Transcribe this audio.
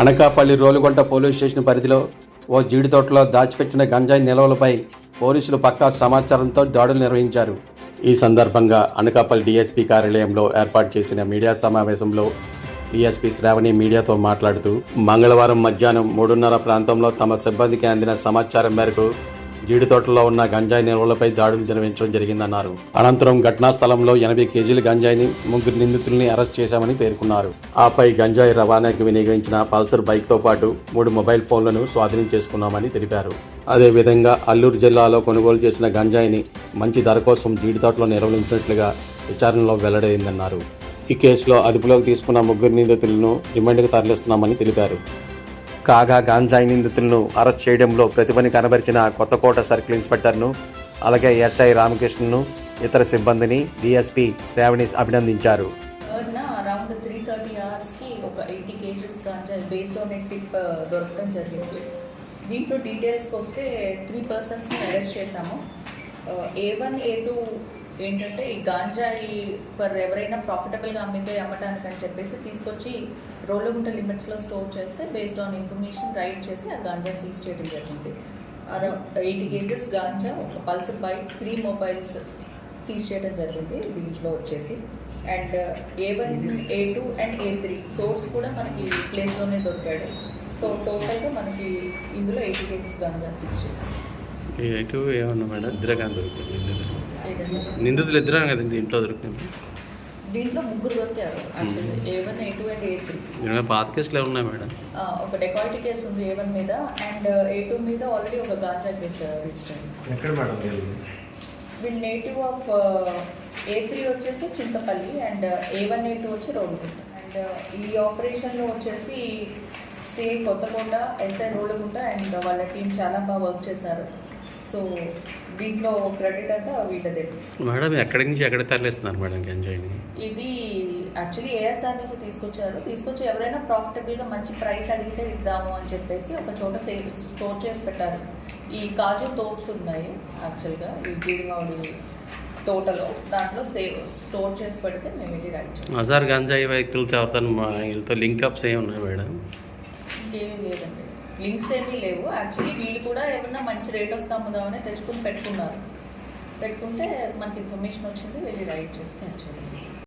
Anakapalli రోలుగొంట police station పరిధిలో ఓ జీడి తోటలో దాచిపెట్టిన గంజాయి నిల్వలపై పోలీసులు పక్కా సమాచారంతో దాడులు నిర్వహించారు. ఈ సందర్భంగా అనకాపల్లి డీఎస్పీ కార్యాలయంలో ఏర్పాటు చేసిన మీడియా సమావేశంలో డీఎస్పీ శ్రావణి మీడియాతో మాట్లాడుతూ, మంగళవారం మధ్యాహ్నం 3:30 ప్రాంతంలో తమ సిబ్బందికి అందిన సమాచారం మేరకు జీడి తోటలో ఉన్న గంజాయి నిల్వలపై దాడులు నిర్వహించడం జరిగిందన్నారు. అనంతరం ఘటనా స్థలంలో 80 కేజీల గంజాయిని 3 నిందితుల్ని అరెస్ట్ చేశామని పేర్కొన్నారు. ఆపై గంజాయి రవాణాకి వినియోగించిన పల్సర్ బైక్తో పాటు 3 మొబైల్ ఫోన్లను స్వాధీనం చేసుకున్నామని తెలిపారు. అదేవిధంగా అల్లూరు జిల్లాలో కొనుగోలు చేసిన గంజాయిని మంచి ధర కోసం జీడి తోటలో నిర్వహించినట్లుగా విచారణలో వెల్లడైందన్నారు. ఈ కేసులో అదుపులోకి తీసుకున్న 3 నిందితులను రిమాండ్కు తరలిస్తున్నామని తెలిపారు. కాగా గంజాయి నిందితులను అరెస్ట్ చేయడంలో ప్రతిభని కనబరిచిన కొత్తకోట సర్కిల్ ఇన్స్పెక్టర్ను, అలాగే ఎస్ఐ రామకృష్ణను, ఇతర సిబ్బందిని డీఎస్పీ శ్రావణి అభినందించారు. అరౌండ్ 3:30 hours ఒక 80 kgs గంజాయి బేస్డ్ ఆన్ టిప్ దొరకడం జరిగింది. దీంట్లో డీటెయిల్స్కి వస్తే 3 personsని అరెస్ట్ చేశాము. A1, A2 ఏంటంటే ఈ గాంజాయి ఫర్ ఎవరైనా ప్రాఫిటబుల్గా అమ్మటానికి అని చెప్పేసి తీసుకొచ్చి రోలుగుంట లిమిట్స్లో స్టోర్ చేస్తే బేస్డ్ ఆన్ ఇన్ఫర్మేషన్ రైడ్ చేసి ఆ గాంజా సీజ్ చేయడం జరిగింది. అరౌండ్ 80 kgs గాంజా, ఒక పల్సర్ బైక్, 3 మొబైల్స్ సీజ్ చేయడం జరిగింది దీంట్లో వచ్చేసి. And A1, A2 and A3 source కూడా మనకి ప్లేస్లోనే దొరికాడు. సో టోటల్గా మనకి ఇందులో 80 kgs గాంజా సీజ్ చేసాం. మేడం నిందితులు ఇద్దరు కదండి ఇంట్లో దొరికింది. దీంట్లో 3 దొరికారు actually, A1, A2 and A3. పాత కేసులు ఉన్నాయి మేడం. ఒక డెకాయిటీ కేసు ఉంది A1 మీద, అండ్ A2 మీద ఆల్రెడీ ఒక గాంజా కేసు రిజిస్టర్ అయింది. వీళ్ళు నేటివ్ ఆఫ్ A3 వచ్చేసి చింతపల్లి అండ్ A1, A2 వచ్చి రోలుగుంట. అండ్ ఈ ఆపరేషన్లో వచ్చేసి CI Kothakota, SI Rolugunta and వాళ్ళ టీం చాలా బాగా వర్క్ చేశారు. సో దీంట్లో క్రెడిట్ అంతా వీళ్ళదే. మేడం ఎక్కడి నుంచి ఎక్కడ తరలిస్తున్నారు మేడం గంజాయిని? ఇది యాక్చువల్లీ ఏఎస్ఆర్ నుంచి తీసుకొచ్చి ఎవరైనా ప్రాఫిటబుల్గా మంచి ప్రైస్ అడిగితే ఇద్దాము అని చెప్పేసి ఒక చోట స్టోర్ చేసి పెట్టారు. ఈ కాజు తోప్స్ ఉన్నాయి యాక్చువల్గా ఈ జీడిమావుడి తోటలో, దాంట్లో స్టోర్ చేసి పెడితే మేము వెళ్ళి రైట్ చేస్తాం. హజార్ గంజాయి వ్యక్తులతో వీళ్ళతో లింకప్స్ ఏమి ఉన్నాయి మేడం? ఇంకేమీ లేదండి, లింక్స్ ఏమీ లేవు. యాక్చువల్లీ వీళ్ళు కూడా ఏమన్నా మంచి రేట్ వస్తే అమ్ముదామని తెచ్చుకుని పెట్టుకుంటే మనకి ఇన్ఫర్మేషన్ వచ్చింది, వెళ్ళి రైడ్ చేసి యాక్చువల్లీ